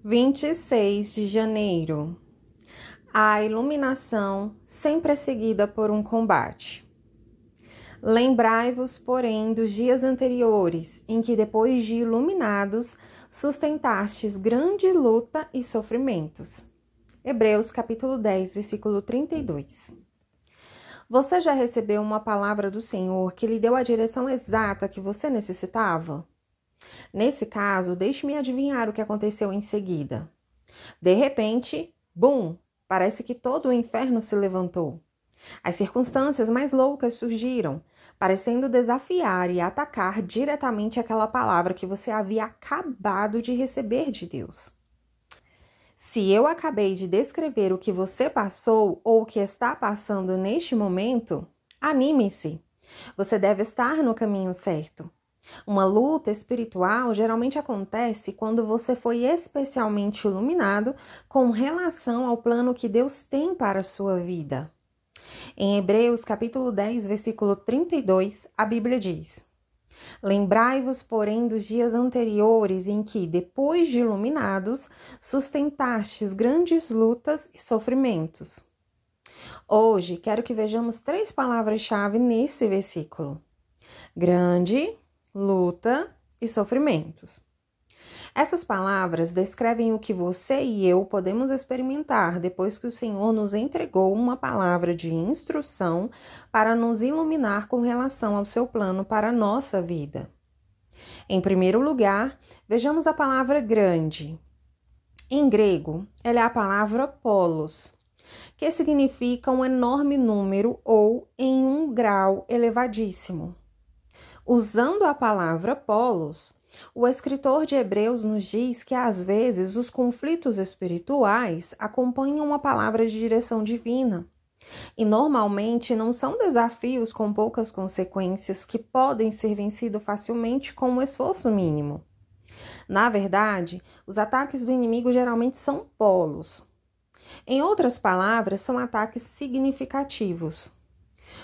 26 de janeiro. A iluminação sempre é seguida por um combate. Lembrai-vos, porém, dos dias anteriores, em que, depois de iluminados, sustentastes grande luta e sofrimentos. Hebreus, capítulo 10, versículo 32. Você já recebeu uma palavra do Senhor que lhe deu a direção exata que você necessitava? Nesse caso, deixe-me adivinhar o que aconteceu em seguida. De repente, bum! Parece que todo o inferno se levantou. As circunstâncias mais loucas surgiram, parecendo desafiar e atacar diretamente aquela palavra que você havia acabado de receber de Deus. Se eu acabei de descrever o que você passou ou o que está passando neste momento, anime-se. Você deve estar no caminho certo. Uma luta espiritual geralmente acontece quando você foi especialmente iluminado com relação ao plano que Deus tem para a sua vida. Em Hebreus capítulo 10, versículo 32, a Bíblia diz: Lembrai-vos, porém, dos dias anteriores em que, depois de iluminados, sustentastes grandes lutas e sofrimentos. Hoje, quero que vejamos 3 palavras-chave nesse versículo: grande, luta e sofrimentos. Essas palavras descrevem o que você e eu podemos experimentar depois que o Senhor nos entregou uma palavra de instrução para nos iluminar com relação ao seu plano para a nossa vida. Em primeiro lugar, vejamos a palavra grande. Em grego, ela é a palavra polos, que significa um enorme número ou em um grau elevadíssimo. Usando a palavra polos, o escritor de Hebreus nos diz que às vezes os conflitos espirituais acompanham uma palavra de direção divina e normalmente não são desafios com poucas consequências que podem ser vencidos facilmente com um esforço mínimo. Na verdade, os ataques do inimigo geralmente são polos. Em outras palavras, são ataques significativos.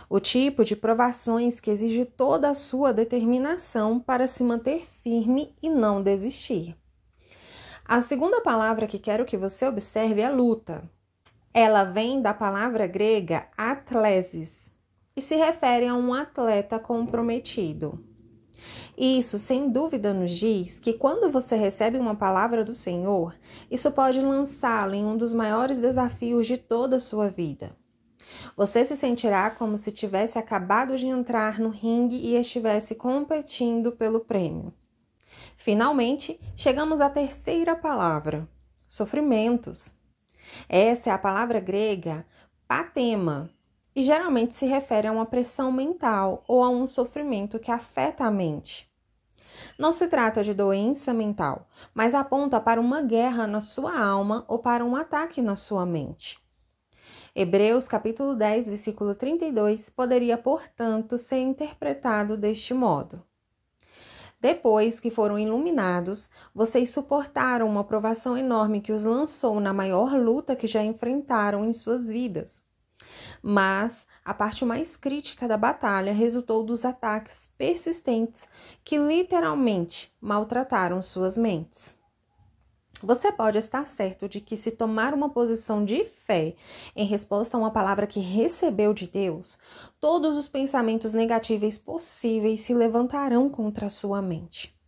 O tipo de provações que exige toda a sua determinação para se manter firme e não desistir. A segunda palavra que quero que você observe é luta. Ela vem da palavra grega atlesis e se refere a um atleta comprometido. Isso, sem dúvida, nos diz que quando você recebe uma palavra do Senhor, isso pode lançá-lo em um dos maiores desafios de toda a sua vida. Você se sentirá como se tivesse acabado de entrar no ringue e estivesse competindo pelo prêmio. Finalmente, chegamos à terceira palavra, sofrimentos. Essa é a palavra grega patema e geralmente se refere a uma pressão mental ou a um sofrimento que afeta a mente. Não se trata de doença mental, mas aponta para uma guerra na sua alma ou para um ataque na sua mente. Hebreus capítulo 10, versículo 32, poderia, portanto, ser interpretado deste modo. Depois que foram iluminados, vocês suportaram uma provação enorme que os lançou na maior luta que já enfrentaram em suas vidas. Mas a parte mais crítica da batalha resultou dos ataques persistentes que literalmente maltrataram suas mentes. Você pode estar certo de que, se tomar uma posição de fé em resposta a uma palavra que recebeu de Deus, todos os pensamentos negativos possíveis se levantarão contra a sua mente.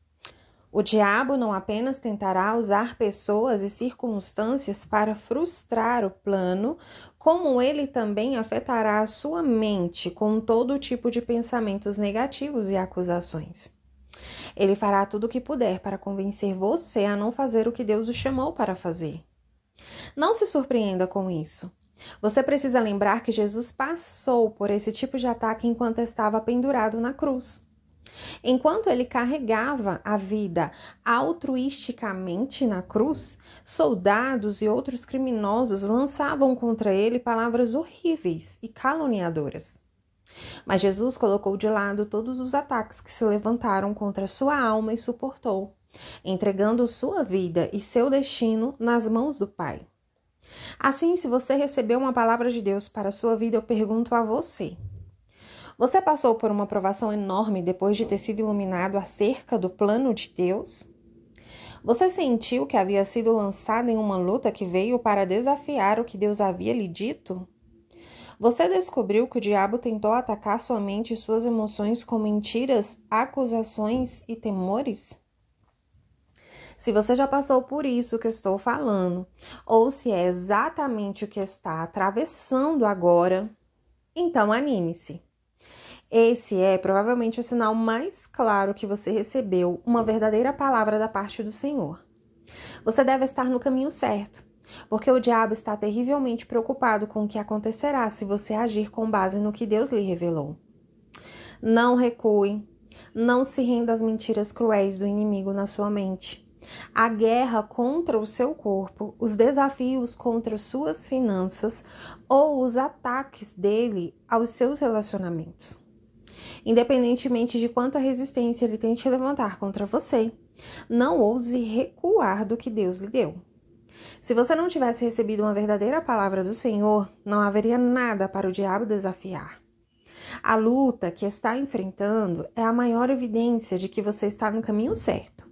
O diabo não apenas tentará usar pessoas e circunstâncias para frustrar o plano, como ele também afetará a sua mente com todo tipo de pensamentos negativos e acusações. Ele fará tudo o que puder para convencer você a não fazer o que Deus o chamou para fazer. Não se surpreenda com isso. Você precisa lembrar que Jesus passou por esse tipo de ataque enquanto estava pendurado na cruz. Enquanto ele carregava a vida altruisticamente na cruz, soldados e outros criminosos lançavam contra ele palavras horríveis e caluniadoras. Mas Jesus colocou de lado todos os ataques que se levantaram contra sua alma e suportou, entregando sua vida e seu destino nas mãos do Pai. Assim, se você recebeu uma palavra de Deus para a sua vida, eu pergunto a você: você passou por uma provação enorme depois de ter sido iluminado acerca do plano de Deus? Você sentiu que havia sido lançado em uma luta que veio para desafiar o que Deus havia lhe dito? Você descobriu que o diabo tentou atacar sua mente e suas emoções com mentiras, acusações e temores? Se você já passou por isso que estou falando, ou se é exatamente o que está atravessando agora, então anime-se. Esse é provavelmente o sinal mais claro que você recebeu uma verdadeira palavra da parte do Senhor. Você deve estar no caminho certo, porque o diabo está terrivelmente preocupado com o que acontecerá se você agir com base no que Deus lhe revelou. Não recue, não se renda às mentiras cruéis do inimigo na sua mente. A guerra contra o seu corpo, os desafios contra suas finanças ou os ataques dele aos seus relacionamentos. Independentemente de quanta resistência ele tente levantar contra você, não ouse recuar do que Deus lhe deu. Se você não tivesse recebido uma verdadeira palavra do Senhor, não haveria nada para o diabo desafiar. A luta que está enfrentando é a maior evidência de que você está no caminho certo.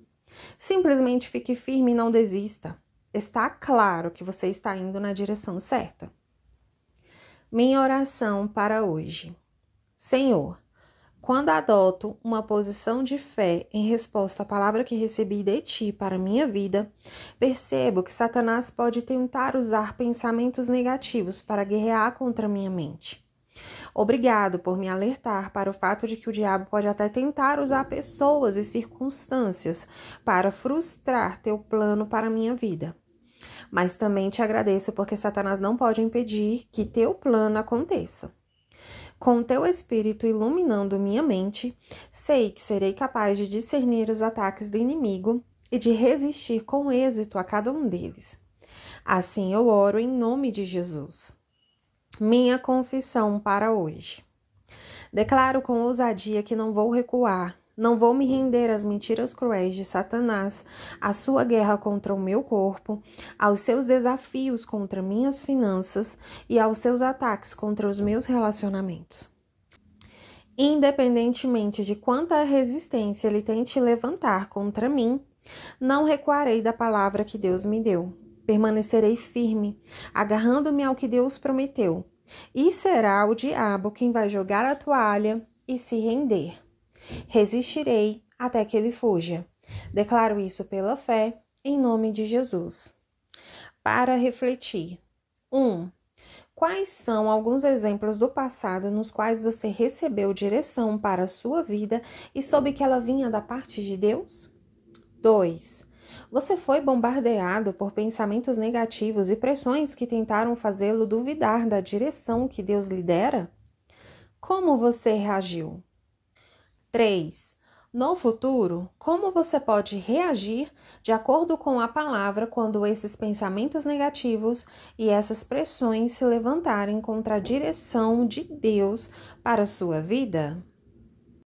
Simplesmente fique firme e não desista. Está claro que você está indo na direção certa. Minha oração para hoje. Senhor, quando adoto uma posição de fé em resposta à palavra que recebi de Ti para minha vida, percebo que Satanás pode tentar usar pensamentos negativos para guerrear contra minha mente. Obrigado por me alertar para o fato de que o diabo pode até tentar usar pessoas e circunstâncias para frustrar Teu plano para minha vida. Mas também te agradeço porque Satanás não pode impedir que Teu plano aconteça. Com Teu Espírito iluminando minha mente, sei que serei capaz de discernir os ataques do inimigo e de resistir com êxito a cada um deles. Assim eu oro em nome de Jesus. Minha confissão para hoje. Declaro com ousadia que não vou recuar, não vou me render às mentiras cruéis de Satanás, à sua guerra contra o meu corpo, aos seus desafios contra minhas finanças e aos seus ataques contra os meus relacionamentos. Independentemente de quanta resistência ele tente levantar contra mim, não recuarei da palavra que Deus me deu. Permanecerei firme, agarrando-me ao que Deus prometeu, e será o diabo quem vai jogar a toalha e se render. Resistirei até que ele fuja. Declaro isso pela fé, em nome de Jesus. Para refletir. 1. Quais são alguns exemplos do passado nos quais você recebeu direção para a sua vida e soube que ela vinha da parte de Deus? 2. Você foi bombardeado por pensamentos negativos e pressões que tentaram fazê-lo duvidar da direção que Deus lhe dera? Como você reagiu? 3. No futuro, como você pode reagir de acordo com a palavra quando esses pensamentos negativos e essas pressões se levantarem contra a direção de Deus para a sua vida?